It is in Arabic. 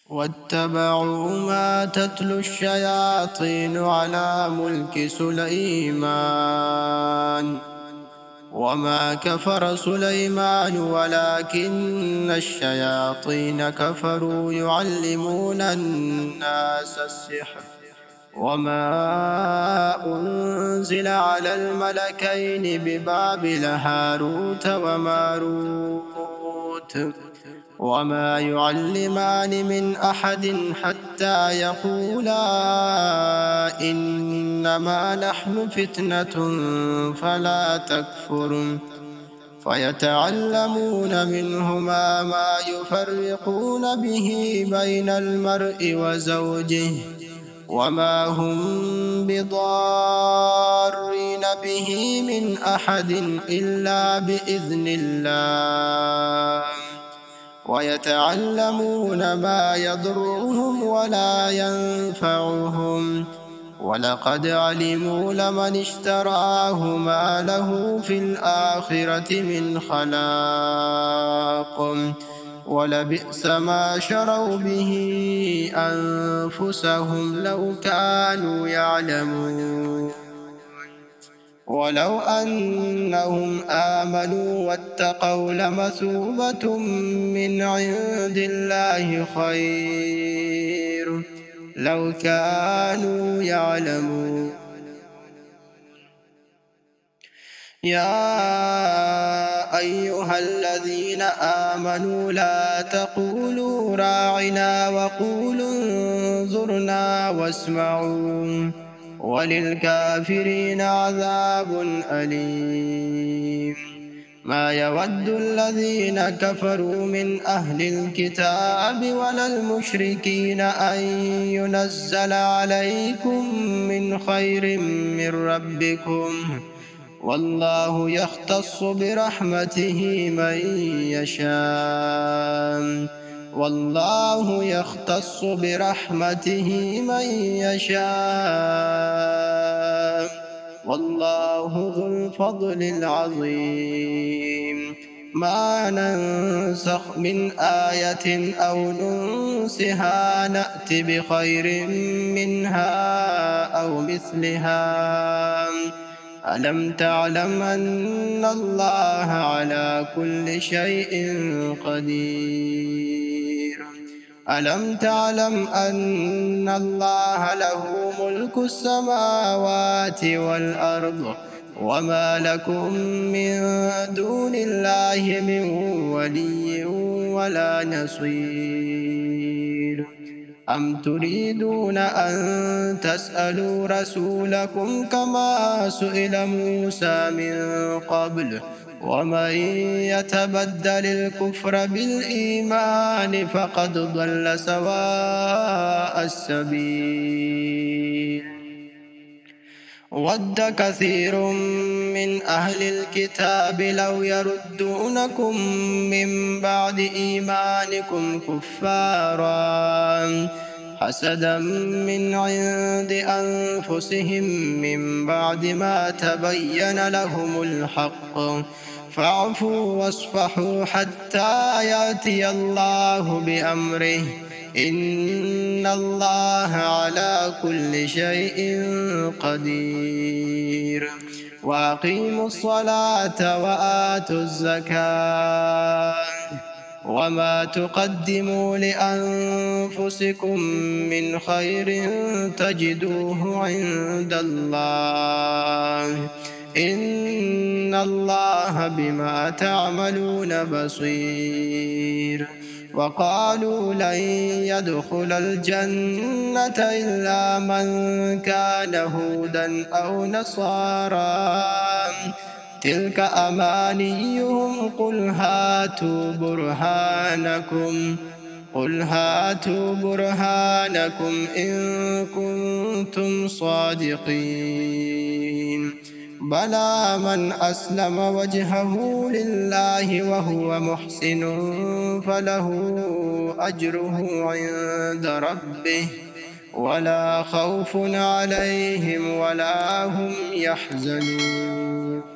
واتبعوا ما تتلو الشياطين على ملك سليمان وما كفر سليمان ولكن الشياطين كفروا يعلمون الناس السحر وما أنزل على الملكين ببابل هاروت وماروت وما يعلمان من أحد حتى يقولا إنما نحن فتنة فلا تكفر فيتعلمون منهما ما يفرقون به بين المرء وزوجه وما هم بضارين به من أحد إلا بإذن الله ويتعلمون ما يضرهم ولا ينفعهم ولقد علموا لمن اشتراه ما له في الآخرة من خلاق ولبئس ما شروا به أنفسهم لو كانوا يعلمون ولو أنهم آمنوا واتقوا لمثوبة من عند الله خير لو كانوا يعلمون يا أيها الذين آمنوا لا تقولوا راعنا وقولوا انظرنا واسمعوا وللكافرين عذاب أليم ما يود الذين كفروا من أهل الكتاب ولا المشركين أن ينزل عليكم من خير من ربكم والله يختص برحمته من يشاء والله يختص برحمته من يشاء والله ذو الفضل العظيم ما ننسخ من آية أو ننسها نأت بخير منها أو مثلها ألم تعلم أن الله على كل شيء قدير ألم تعلم أن الله له ملك السماوات والأرض وما لكم من دون الله من ولي ولا نصير أم تريدون أن تسألوا رسولكم كما سئل موسى من قبل ومن يتبدل الكفر بالإيمان فقد ضل سواء السبيل ود كثير من أهل الكتاب لو يردونكم من بعد إيمانكم كفارا حسدا من عند أنفسهم من بعد ما تبين لهم الحق فاعفوا واصفحوا حتى يأتي الله بأمره إن الله على كل شيء قدير وأقيموا الصلاة وآتوا الزكاة وما تقدموا لأنفسكم من خير تجدوه عند الله إن الله بما تعملون بصير وقالوا لن يدخل الجنة إلا من كان هودا أو نصارى تلك أمانيهم قل هاتوا برهانكم إن كنتم صادقين بلى من أسلم وجهه لله وهو محسن فله أجره عند ربه ولا خوف عليهم ولا هم يحزنون.